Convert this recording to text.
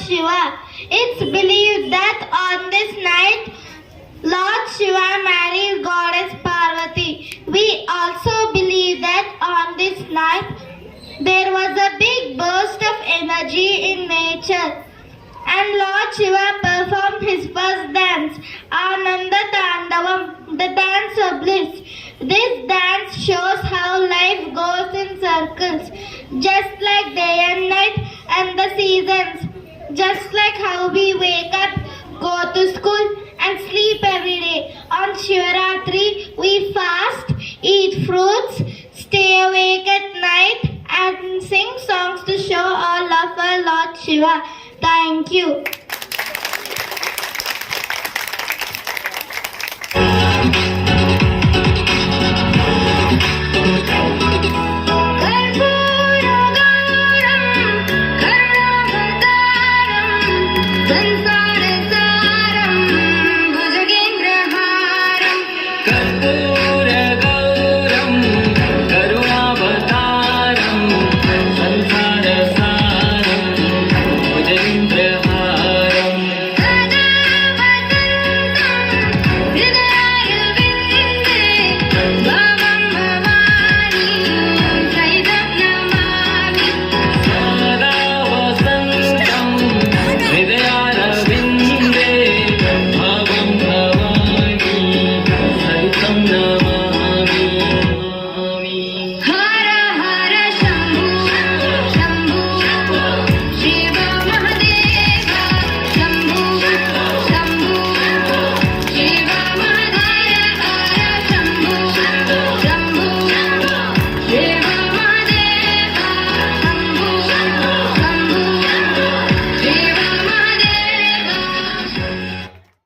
Shiva. It's believed that on this night, Lord Shiva married goddess Parvati. We also believe that on this night, there was a big burst of energy in nature and Lord Shiva performed his first dance, Ananda Tandavam, the dance of bliss. This dance shows how life goes in circles, just like day and night and the seasons, just like how we wake up, go to school and sleep every day. On Shivaratri, we fast, eat fruits, stay awake at night and sing songs to show our love for Lord Shiva. Thank you.